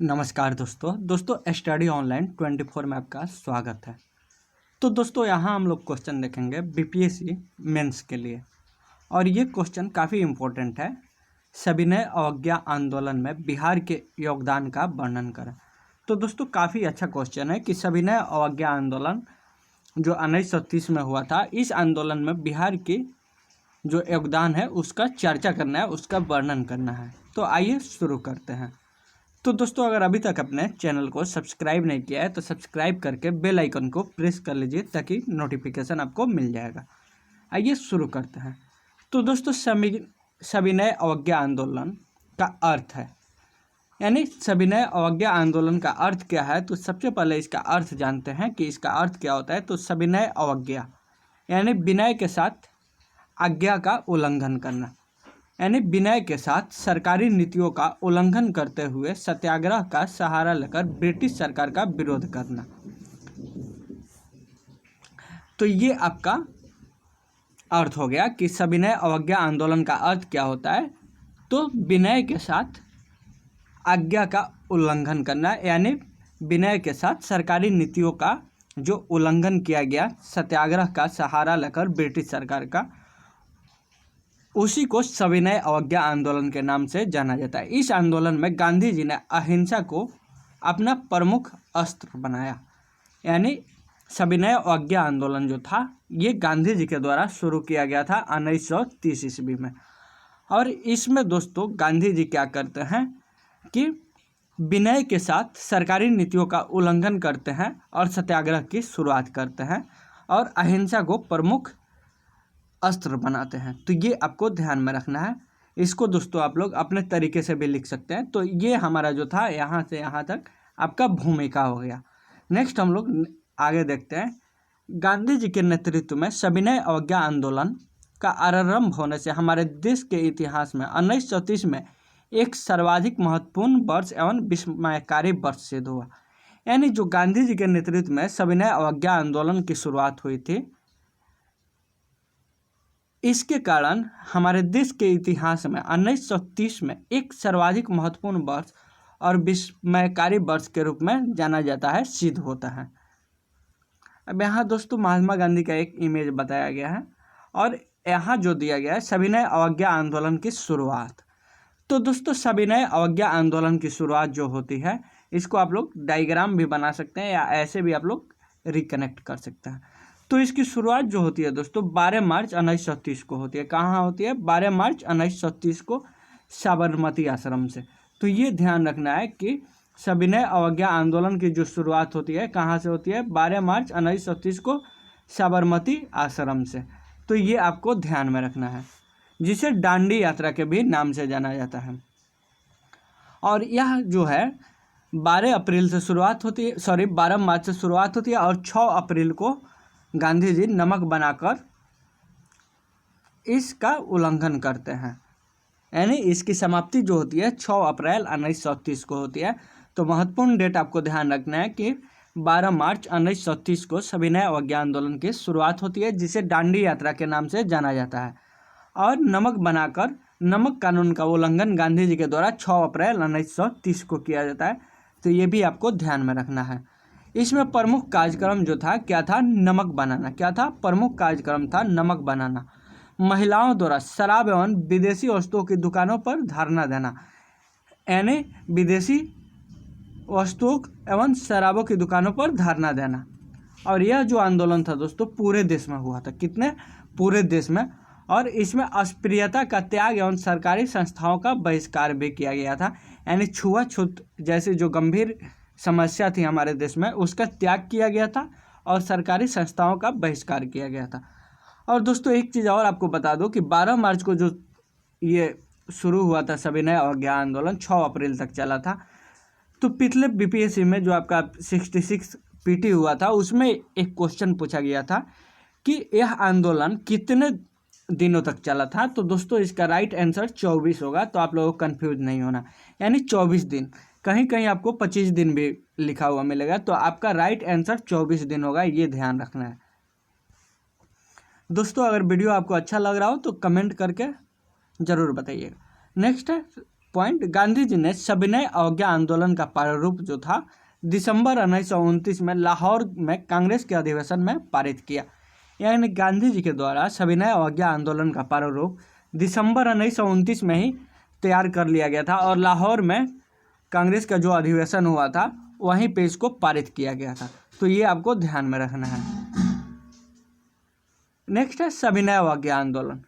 नमस्कार दोस्तों study online 24 में आपका स्वागत है। तो दोस्तों यहाँ हम लोग क्वेश्चन देखेंगे बीपीएससी मेंस के लिए और ये क्वेश्चन काफ़ी इम्पोर्टेंट है। सविनय अवज्ञा आंदोलन में बिहार के योगदान का वर्णन करें। तो दोस्तों काफ़ी अच्छा क्वेश्चन है कि सविनय अवज्ञा आंदोलन जो 1930 में हुआ था, इस आंदोलन में बिहार की जो योगदान है उसका चर्चा करना है, उसका वर्णन करना है। तो आइए शुरू करते हैं। तो दोस्तों अगर अभी तक अपने चैनल को सब्सक्राइब नहीं किया है तो सब्सक्राइब करके बेल आइकन को प्रेस कर लीजिए ताकि नोटिफिकेशन आपको मिल जाएगा। आइए शुरू करते हैं। तो दोस्तों सविनय अवज्ञा आंदोलन का अर्थ है, यानी सविनय अवज्ञा आंदोलन का अर्थ क्या है। तो सबसे पहले इसका अर्थ जानते हैं कि इसका अर्थ क्या होता है। तो सविनय अवज्ञा यानी विनय के साथ आज्ञा का उल्लंघन करना, यानी विनय के साथ सरकारी नीतियों का उल्लंघन करते हुए सत्याग्रह का सहारा लेकर ब्रिटिश सरकार का विरोध करना। तो ये आपका अर्थ हो गया कि सविनय अवज्ञा आंदोलन का अर्थ क्या होता है। तो विनय के साथ आज्ञा का उल्लंघन करना, यानी विनय के साथ सरकारी नीतियों का जो उल्लंघन किया गया सत्याग्रह का सहारा लेकर ब्रिटिश सरकार का, उसी को सविनय अवज्ञा आंदोलन के नाम से जाना जाता है। इस आंदोलन में गांधी जी ने अहिंसा को अपना प्रमुख अस्त्र बनाया, यानी सविनय अवज्ञा आंदोलन जो था ये गांधी जी के द्वारा शुरू किया गया था 1930 ईस्वी में। और इसमें दोस्तों गांधी जी क्या करते हैं कि विनय के साथ सरकारी नीतियों का उल्लंघन करते हैं और सत्याग्रह की शुरुआत करते हैं और अहिंसा को प्रमुख अस्त्र बनाते हैं। तो ये आपको ध्यान में रखना है। इसको दोस्तों आप लोग अपने तरीके से भी लिख सकते हैं। तो ये हमारा जो था यहाँ से यहाँ तक आपका भूमिका हो गया। नेक्स्ट हम लोग आगे देखते हैं। गांधी जी के नेतृत्व में सविनय अवज्ञा आंदोलन का आरंभ होने से हमारे देश के इतिहास में 1930 में एक सर्वाधिक महत्वपूर्ण वर्ष एवं विस्मयकारी वर्ष सिद्ध हुआ। यानी जो गांधी जी के नेतृत्व में सविनय अवज्ञा आंदोलन की शुरुआत हुई थी, इसके कारण हमारे देश के इतिहास में 1930 में एक सर्वाधिक महत्वपूर्ण वर्ष और विस्मयकारी वर्ष के रूप में जाना जाता है, सिद्ध होता है। अब यहाँ दोस्तों महात्मा गांधी का एक इमेज बताया गया है और यहाँ जो दिया गया है सविनय अवज्ञा आंदोलन की शुरुआत। तो दोस्तों सविनय अवज्ञा आंदोलन की शुरुआत जो होती है, इसको आप लोग डायग्राम भी बना सकते हैं या ऐसे भी आप लोग रिकनेक्ट कर सकते हैं। तो इसकी शुरुआत जो होती है दोस्तों 12 मार्च 1930 को होती है। कहाँ होती है? 12 मार्च 1930 को साबरमती आश्रम से। तो ये ध्यान रखना है कि सविनय अवज्ञा आंदोलन की जो शुरुआत होती है कहाँ से होती है? 12 मार्च 1930 को साबरमती आश्रम से। तो ये आपको ध्यान में रखना है, जिसे दांडी यात्रा के भी नाम से जाना जाता है। और यह जो है 12 अप्रैल से शुरुआत होती है, 12 मार्च से शुरुआत होती है और 6 अप्रैल को गांधी जी नमक बनाकर इसका उल्लंघन करते हैं। यानी इसकी समाप्ति जो होती है 6 अप्रैल 1930 को होती है। तो महत्वपूर्ण डेट आपको ध्यान रखना है कि 12 मार्च 1930 को सविनय अवज्ञा आंदोलन की शुरुआत होती है, जिसे दांडी यात्रा के नाम से जाना जाता है। और नमक बनाकर नमक कानून का उल्लंघन गांधी जी के द्वारा 6 अप्रैल 1930 को किया जाता है। तो ये भी आपको ध्यान में रखना है। इसमें प्रमुख कार्यक्रम जो था क्या था? नमक बनाना। क्या था? प्रमुख कार्यक्रम था नमक बनाना। महिलाओं द्वारा शराब एवं विदेशी वस्तुओं की दुकानों पर धरना देना, यानी विदेशी वस्तुओं एवं शराबों की दुकानों पर धरना देना। और यह जो आंदोलन था दोस्तों पूरे देश में हुआ था। कितने? पूरे देश में। और इसमें अस्पृश्यता का त्याग एवं सरकारी संस्थाओं का बहिष्कार भी किया गया था, यानी छुआछूत जैसी जो गंभीर समस्या थी हमारे देश में उसका त्याग किया गया था और सरकारी संस्थाओं का बहिष्कार किया गया था। और दोस्तों एक चीज़ और आपको बता दो कि 12 मार्च को जो ये शुरू हुआ था सविनय अवज्ञा आंदोलन 6 अप्रैल तक चला था। तो पिछले बीपीएससी में जो आपका 66 पीटी हुआ था उसमें एक क्वेश्चन पूछा गया था कि यह आंदोलन कितने दिनों तक चला था। तो दोस्तों इसका राइट आंसर 24 होगा। तो आप लोगों को कन्फ्यूज नहीं होना, यानी 24 दिन। कहीं कहीं आपको 25 दिन भी लिखा हुआ मिलेगा। तो आपका राइट आंसर 24 दिन होगा, ये ध्यान रखना है दोस्तों। अगर वीडियो आपको अच्छा लग रहा हो तो कमेंट करके ज़रूर बताइएगा। नेक्स्ट है पॉइंट, गांधी जी ने सविनय अवज्ञा आंदोलन का प्रारूप जो था दिसंबर 1929 में लाहौर में कांग्रेस के अधिवेशन में पारित किया। यानी गांधी जी के द्वारा सविनय अवज्ञा आंदोलन का प्रारूप दिसंबर 1929 में ही तैयार कर लिया गया था और लाहौर में कांग्रेस का जो अधिवेशन हुआ था वहीं पे इसको पारित किया गया था। तो ये आपको ध्यान में रखना है। नेक्स्ट है सविनय अवज्ञा आंदोलन।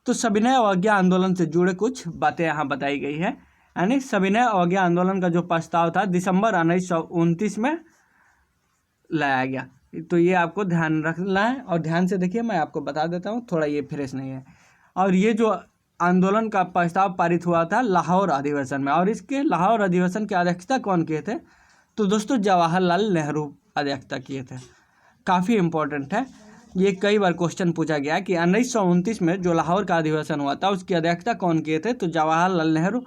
तो सविनय अवज्ञा आंदोलन से जुड़े कुछ बातें यहाँ बताई गई है। यानी सविनय अवज्ञा आंदोलन का जो प्रस्ताव था दिसंबर 1929 में लाया गया। तो ये आपको ध्यान रखना है और ध्यान से देखिए, मैं आपको बता देता हूँ, थोड़ा ये फ्रेश नहीं है। और ये जो आंदोलन का प्रस्ताव पारित हुआ था लाहौर अधिवेशन में, और इसके लाहौर अधिवेशन की अध्यक्षता कौन किए थे? तो दोस्तों जवाहरलाल नेहरू अध्यक्षता किए थे। काफ़ी इम्पोर्टेंट है, ये कई बार क्वेश्चन पूछा गया कि 1929 में जो लाहौर का अधिवेशन हुआ था उसकी अध्यक्षता कौन किए थे? तो जवाहरलाल नेहरू।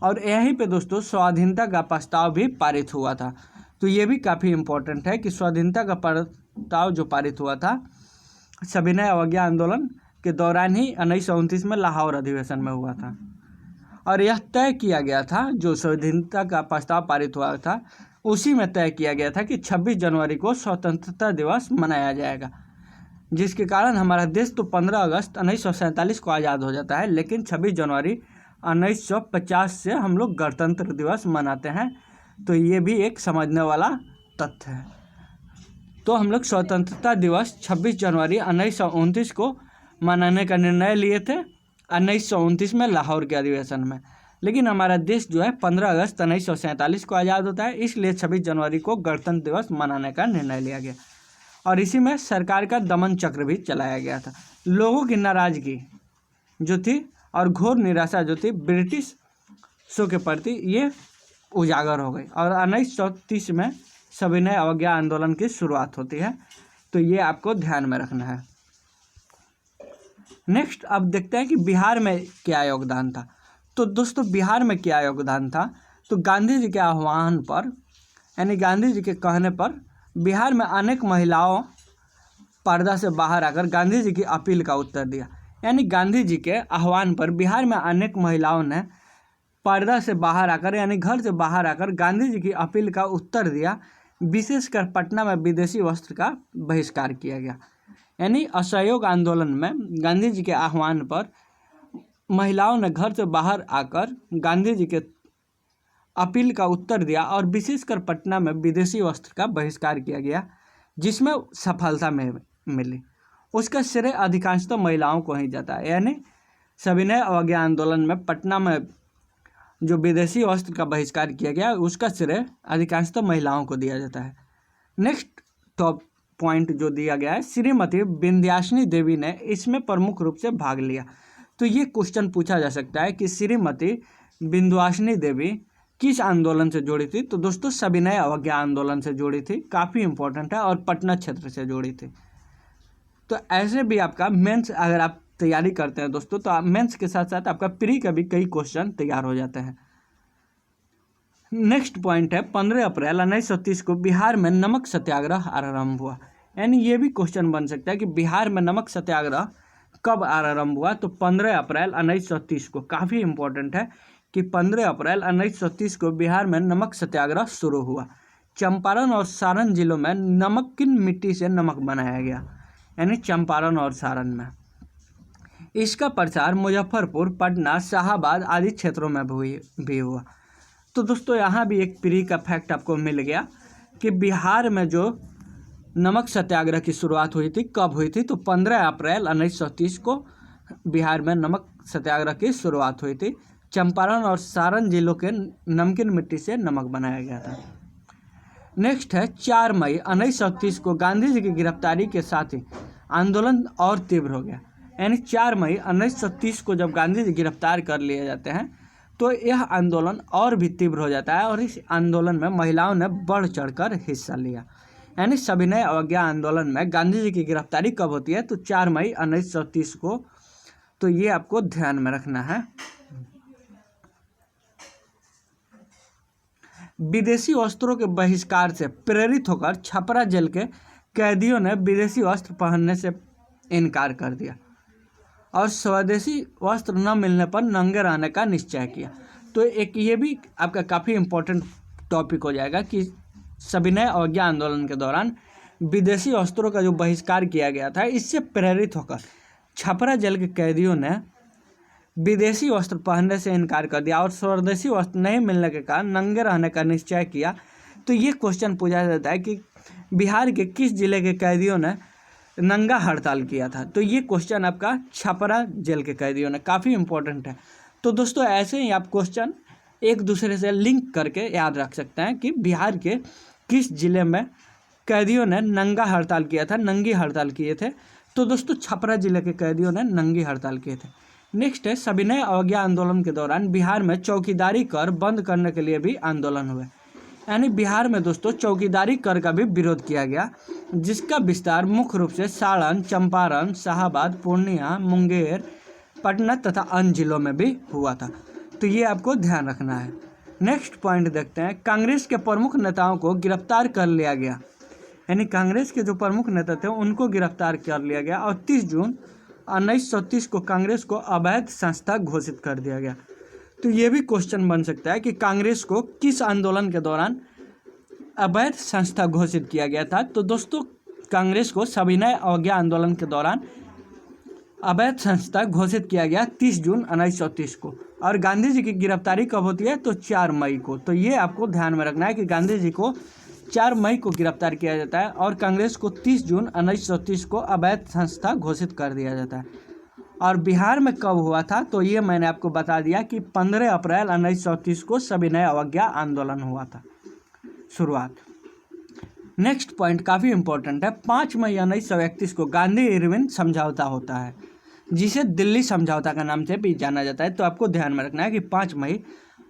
और यहीं पे दोस्तों स्वाधीनता का प्रस्ताव भी पारित हुआ था। तो ये भी काफ़ी इम्पोर्टेंट है कि स्वाधीनता का प्रस्ताव जो पारित हुआ था सविनय अवज्ञा आंदोलन के दौरान ही 1929 में लाहौर अधिवेशन में हुआ था। और यह तय किया गया था, जो स्वाधीनता का प्रस्ताव पारित हुआ था उसी में तय किया गया था कि 26 जनवरी को स्वतंत्रता दिवस मनाया जाएगा, जिसके कारण हमारा देश तो 15 अगस्त 1947 को आज़ाद हो जाता है, लेकिन 26 जनवरी 1950 से हम लोग गणतंत्र दिवस मनाते हैं। तो ये भी एक समझने वाला तथ्य है। तो हम लोग स्वतंत्रता दिवस 26 जनवरी 1929 को मनाने का निर्णय लिए थे 1929 में लाहौर के अधिवेशन में, लेकिन हमारा देश जो है 15 अगस्त 1947 को आज़ाद होता है, इसलिए 26 जनवरी को गणतंत्र दिवस मनाने का निर्णय लिया गया। और इसी में सरकार का दमन चक्र भी चलाया गया था। लोगों की नाराज़गी जो थी और घोर निराशा जो थी ब्रिटिश शो के प्रति, ये उजागर हो गई और 1930 में सविनय अवज्ञा आंदोलन की शुरुआत होती है। तो ये आपको ध्यान में रखना है। नेक्स्ट अब देखते हैं कि बिहार में क्या योगदान था। तो दोस्तों बिहार में क्या योगदान था? तो गांधी जी के आह्वान पर, यानी गांधी जी के कहने पर बिहार में अनेक महिलाओं पर्दा से बाहर आकर गांधी जी की अपील का उत्तर दिया। यानी गांधी जी के आह्वान पर बिहार में अनेक महिलाओं ने पर्दा से बाहर आकर, यानी घर से बाहर आकर गांधी जी की अपील का उत्तर दिया। विशेषकर पटना में विदेशी वस्त्र का बहिष्कार किया गया। यानी असहयोग आंदोलन में गांधी जी के आह्वान पर महिलाओं ने घर से बाहर आकर गांधी जी के अपील का उत्तर दिया और विशेषकर पटना में विदेशी वस्त्र का बहिष्कार किया गया, जिसमें सफलता में मिली। उसका श्रेय अधिकांशतः महिलाओं को ही जाता है। यानी सविनय अवज्ञा आंदोलन में पटना में जो विदेशी वस्त्र का बहिष्कार किया गया उसका श्रेय अधिकांशतः महिलाओं को दिया जाता है। नेक्स्ट टॉप पॉइंट जो दिया गया है, श्रीमती विंध्याचली देवी ने इसमें प्रमुख रूप से भाग लिया। तो ये क्वेश्चन पूछा जा सकता है कि श्रीमती विंध्याचली देवी किस आंदोलन से जुड़ी थी? तो दोस्तों सविनय अवज्ञा आंदोलन से जुड़ी थी। काफ़ी इंपॉर्टेंट है और पटना क्षेत्र से जुड़ी थी। तो ऐसे भी आपका मेंस अगर आप तैयारी करते हैं दोस्तों, तो मेंस के साथ साथ आपका प्री का भी कई क्वेश्चन तैयार हो जाते हैं। नेक्स्ट पॉइंट है 15 अप्रैल 1930 को बिहार में नमक सत्याग्रह आरंभ हुआ। यानी ये भी क्वेश्चन बन सकता है कि बिहार में नमक सत्याग्रह कब आरंभ हुआ? तो 15 अप्रैल 1930 को। काफ़ी इंपॉर्टेंट है कि 15 अप्रैल 1930 को बिहार में नमक सत्याग्रह शुरू हुआ। चंपारण और सारण जिलों में नमक की मिट्टी से नमक बनाया गया, यानी चंपारण और सारण में। इसका प्रचार मुजफ्फरपुर, पटना, शाहाबाद आदि क्षेत्रों में भी हुआ। तो दोस्तों यहाँ भी एक प्री का फैक्ट आपको मिल गया कि बिहार में जो नमक सत्याग्रह की शुरुआत हुई थी कब हुई थी? तो 15 अप्रैल 1930 को बिहार में नमक सत्याग्रह की शुरुआत हुई थी। चंपारण और सारण जिलों के नमकीन मिट्टी से नमक बनाया गया था। नेक्स्ट है 4 मई 1930 को गांधी जी की गिरफ्तारी के साथ ही आंदोलन और तीव्र हो गया। यानी 4 मई 1930 को जब गांधी जी गिरफ्तार कर लिए जाते हैं तो यह आंदोलन और भी तीव्र हो जाता है और इस आंदोलन में महिलाओं ने बढ़ चढ़कर हिस्सा लिया। यानी सविनय अवज्ञा आंदोलन में गांधी जी की गिरफ्तारी कब होती है? तो 4 मई 1930 को। तो ये आपको ध्यान में रखना है। विदेशी वस्त्रों के बहिष्कार से प्रेरित होकर छपरा जेल के कैदियों ने विदेशी वस्त्र पहनने से इनकार कर दिया और स्वदेशी वस्त्र न मिलने पर नंगे रहने का निश्चय किया। तो एक ये भी आपका काफ़ी इम्पोर्टेंट टॉपिक हो जाएगा कि सविनय अवज्ञा आंदोलन के दौरान विदेशी वस्त्रों का जो बहिष्कार किया गया था, इससे प्रेरित होकर छपरा जेल के कैदियों ने विदेशी वस्त्र पहनने से इनकार कर दिया और स्वदेशी वस्त्र नहीं मिलने के कारण नंगे रहने का निश्चय किया। तो ये क्वेश्चन पूछा जाता है कि बिहार के किस जिले के कैदियों ने नंगा हड़ताल किया था। तो ये क्वेश्चन आपका छपरा जेल के कैदियों ने, काफ़ी इंपॉर्टेंट है। तो दोस्तों ऐसे ही आप क्वेश्चन एक दूसरे से लिंक करके याद रख सकते हैं कि बिहार के किस जिले में कैदियों ने नंगा हड़ताल किया था, नंगी हड़ताल किए थे। तो दोस्तों छपरा जिले के कैदियों ने नंगी हड़ताल किए थे। नेक्स्ट है, सविनय अवज्ञा आंदोलन के दौरान बिहार में चौकीदारी कर बंद करने के लिए भी आंदोलन हुए। यानी बिहार में दोस्तों चौकीदारी कर का भी विरोध किया गया, जिसका विस्तार मुख्य रूप से सारण, चंपारण, शाहाबाद, पूर्णिया, मुंगेर, पटना तथा अन्य जिलों में भी हुआ था। तो ये आपको ध्यान रखना है। नेक्स्ट पॉइंट देखते हैं, कांग्रेस के प्रमुख नेताओं को गिरफ्तार कर लिया गया। यानी कांग्रेस के जो प्रमुख नेता थे उनको गिरफ्तार कर लिया गया और 30 जून 1930 को कांग्रेस को अवैध संस्था घोषित कर दिया गया। तो ये भी क्वेश्चन बन सकता है कि कांग्रेस को किस आंदोलन के दौरान अवैध संस्था घोषित किया गया था। तो दोस्तों कांग्रेस को सविनय अवज्ञा आंदोलन के दौरान अवैध संस्था घोषित किया गया 30 जून 1930 को। और गांधी जी की गिरफ्तारी कब होती है? तो 4 मई को। तो ये आपको ध्यान में रखना है कि गांधी जी को 4 मई को गिरफ्तार किया जाता है और कांग्रेस को 30 जून 1930 को अवैध संस्था घोषित कर दिया जाता है। और बिहार में कब हुआ था? तो ये मैंने आपको बता दिया कि 15 अप्रैल 1930 को सविनय अवज्ञा आंदोलन हुआ था, शुरुआत। नेक्स्ट पॉइंट काफ़ी इंपॉर्टेंट है। 5 मई 1931 को गांधी इरविन समझौता होता है, जिसे दिल्ली समझौता का नाम से भी जाना जाता है। तो आपको ध्यान में रखना है कि 5 मई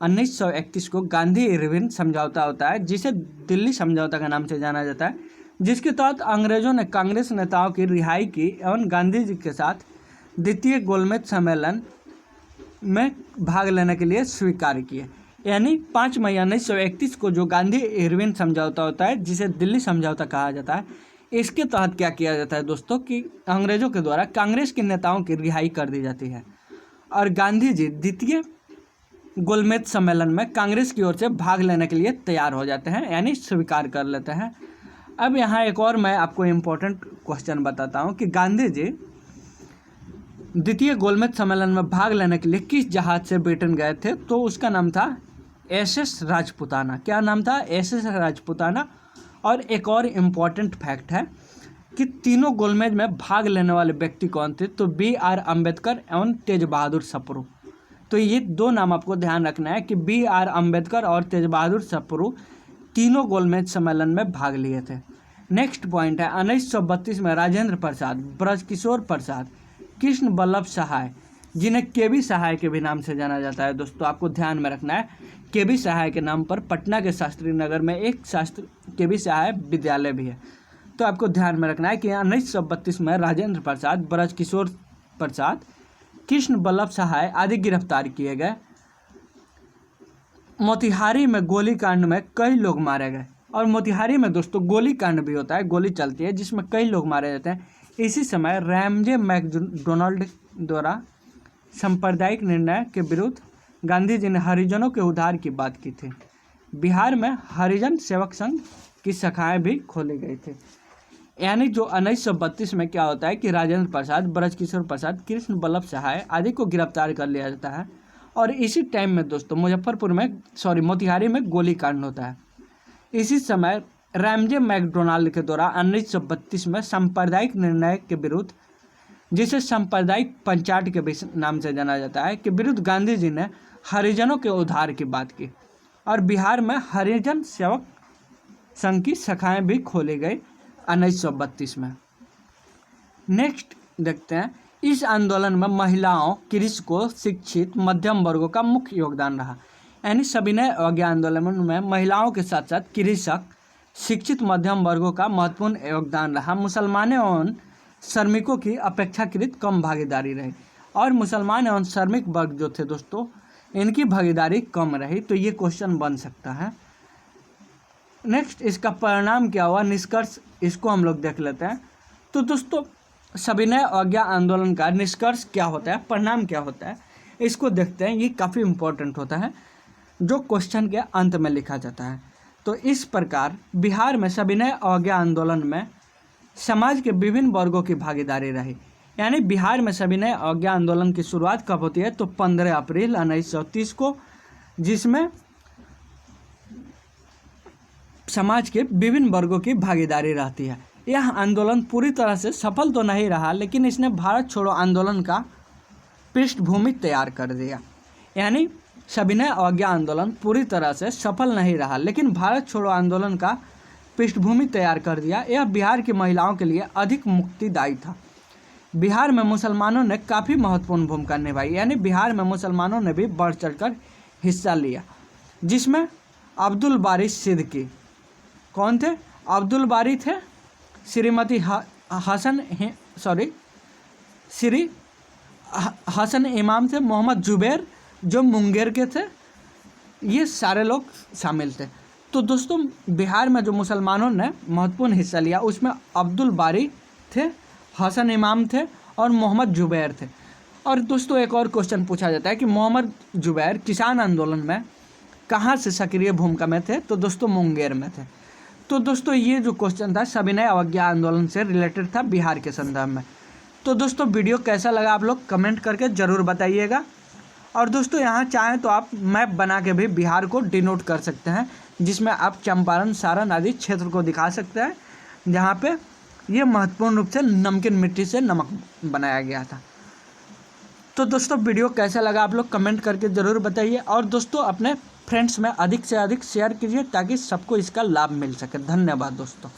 1931 को गांधी इरविन समझौता होता है, जिसे दिल्ली समझौता का नाम से जाना जाता है, जिसके तहत अंग्रेजों ने कांग्रेस नेताओं की रिहाई की एवं गांधी जी के साथ द्वितीय गोलमेज सम्मेलन में भाग लेने के लिए स्वीकार किए। यानी 5 मई 1931 को जो गांधी इरविन समझौता होता है, जिसे दिल्ली समझौता कहा जाता है, इसके तहत क्या किया जाता है दोस्तों कि अंग्रेजों के द्वारा कांग्रेस के नेताओं की रिहाई कर दी जाती है और गांधी जी द्वितीय गोलमेज सम्मेलन में कांग्रेस की ओर से भाग लेने के लिए तैयार हो जाते हैं, यानी स्वीकार कर लेते हैं। अब यहाँ एक और मैं आपको इम्पोर्टेंट क्वेश्चन बताता हूँ कि गांधी जी द्वितीय गोलमेज सम्मेलन में भाग लेने के लिए किस जहाज से ब्रिटेन गए थे? तो उसका नाम था SS राजपुताना। क्या नाम था? SS राजपुताना। और एक और इम्पॉर्टेंट फैक्ट है कि तीनों गोलमेज में भाग लेने वाले व्यक्ति कौन थे? तो BR अम्बेडकर एवं तेज बहादुर सप्रू। तो ये 2 नाम आपको ध्यान रखना है कि BR अम्बेडकर और तेज बहादुर सप्रू तीनों गोलमेज सम्मेलन में भाग लिए थे। नेक्स्ट पॉइंट है, 1932 में राजेंद्र प्रसाद, ब्रजकिशोर प्रसाद, कृष्ण बल्लभ सहाय, जिन्हें KB सहाय के भी नाम से जाना जाता है। दोस्तों आपको ध्यान में रखना है, KB सहाय के नाम पर पटना के शास्त्री नगर में एक KB सहाय विद्यालय भी है। तो आपको ध्यान में रखना है कि 1932 में राजेंद्र प्रसाद, ब्रजकिशोर प्रसाद, कृष्ण बल्लभ सहाय आदि गिरफ्तार किए गए। मोतिहारी में गोलीकांड में कई लोग मारे गए। और मोतिहारी में दोस्तों गोलीकांड भी होता है, गोली चलती है जिसमें कई लोग मारे जाते हैं। इसी समय रैमजे मैकडोनाल्ड द्वारा सांप्रदायिक निर्णय के विरुद्ध गांधी जी ने हरिजनों के उद्धार की बात की थी। बिहार में हरिजन सेवक संघ की शाखाएं भी खोली गई थी। यानी जो 1932 में क्या होता है कि राजेंद्र प्रसाद, ब्रजकिशोर प्रसाद, कृष्ण बल्लभ सहाय आदि को गिरफ्तार कर लिया जाता है। और इसी टाइम में दोस्तों मोतिहारी में गोलीकांड होता है। इसी समय रैमजे मैकडोनाल्ड के द्वारा 1932 में सांप्रदायिक निर्णय के विरुद्ध, जिसे सांप्रदायिक पंचायत के भी नाम से जाना जाता है, के विरुद्ध गांधी जी ने हरिजनों के उद्धार की बात की और बिहार में हरिजन सेवक संघ की शाखाएं भी खोली गई 1932 में। नेक्स्ट देखते हैं, इस आंदोलन में महिलाओं, कृषकों, शिक्षित मध्यम वर्गों का मुख्य योगदान रहा। यानी सविनय अवज्ञा आंदोलन में महिलाओं के साथ साथ कृषक, शिक्षित मध्यम वर्गों का महत्वपूर्ण योगदान रहा। मुसलमानों एवं श्रमिकों की अपेक्षाकृत कम भागीदारी रही और मुसलमान एवं श्रमिक वर्ग जो थे दोस्तों, इनकी भागीदारी कम रही। तो ये क्वेश्चन बन सकता है। नेक्स्ट इसका परिणाम क्या हुआ, निष्कर्ष, इसको हम लोग देख लेते हैं। तो दोस्तों सविनय अवज्ञा आंदोलन का निष्कर्ष क्या होता है, परिणाम क्या होता है, इसको देखते हैं। ये काफ़ी इम्पोर्टेंट होता है। जो क्वेश्चन के अंत में लिखा जाता है। तो इस प्रकार बिहार में सविनय अवज्ञा आंदोलन में समाज के विभिन्न वर्गों की भागीदारी रही। यानी बिहार में सविनय अवज्ञा आंदोलन की शुरुआत कब होती है? तो 15 अप्रैल 1930 को, जिसमें समाज के विभिन्न वर्गों की भागीदारी रहती है। यह आंदोलन पूरी तरह से सफल तो नहीं रहा, लेकिन इसने भारत छोड़ो आंदोलन का पृष्ठभूमि तैयार कर दिया। यानी सविनय अवज्ञा आंदोलन पूरी तरह से सफल नहीं रहा, लेकिन भारत छोड़ो आंदोलन का पृष्ठभूमि तैयार कर दिया। यह बिहार की महिलाओं के लिए अधिक मुक्तिदायी था। बिहार में मुसलमानों ने काफ़ी महत्वपूर्ण भूमिका निभाई। यानी बिहार में मुसलमानों ने भी बढ़ चढ़कर हिस्सा लिया, जिसमें अब्दुल बारी सिद्दीकी कौन थे? अब्दुल बारी थे, श्री हसन इमाम थे, मोहम्मद जुबैर जो मुंगेर के थे, ये सारे लोग शामिल थे। तो दोस्तों बिहार में जो मुसलमानों ने महत्वपूर्ण हिस्सा लिया उसमें अब्दुल बारी थे, हसन इमाम थे और मोहम्मद जुबैर थे। और दोस्तों एक और क्वेश्चन पूछा जाता है कि मोहम्मद जुबैर किसान आंदोलन में कहाँ से सक्रिय भूमिका में थे? तो दोस्तों मुंगेर में थे। तो दोस्तों ये जो क्वेश्चन था सविनय अवज्ञा आंदोलन से रिलेटेड था बिहार के संदर्भ में। तो दोस्तों वीडियो कैसा लगा आप लोग कमेंट करके ज़रूर बताइएगा। और दोस्तों यहाँ चाहें तो आप मैप बना के भी बिहार को डिनोट कर सकते हैं, जिसमें आप चंपारण, सारण आदि क्षेत्र को दिखा सकते हैं, जहाँ पे ये महत्वपूर्ण रूप से नमकीन मिट्टी से नमक बनाया गया था। तो दोस्तों वीडियो कैसा लगा आप लोग कमेंट करके ज़रूर बताइए। और दोस्तों अपने फ्रेंड्स में अधिक से अधिक शेयर कीजिए ताकि सबको इसका लाभ मिल सके। धन्यवाद दोस्तों।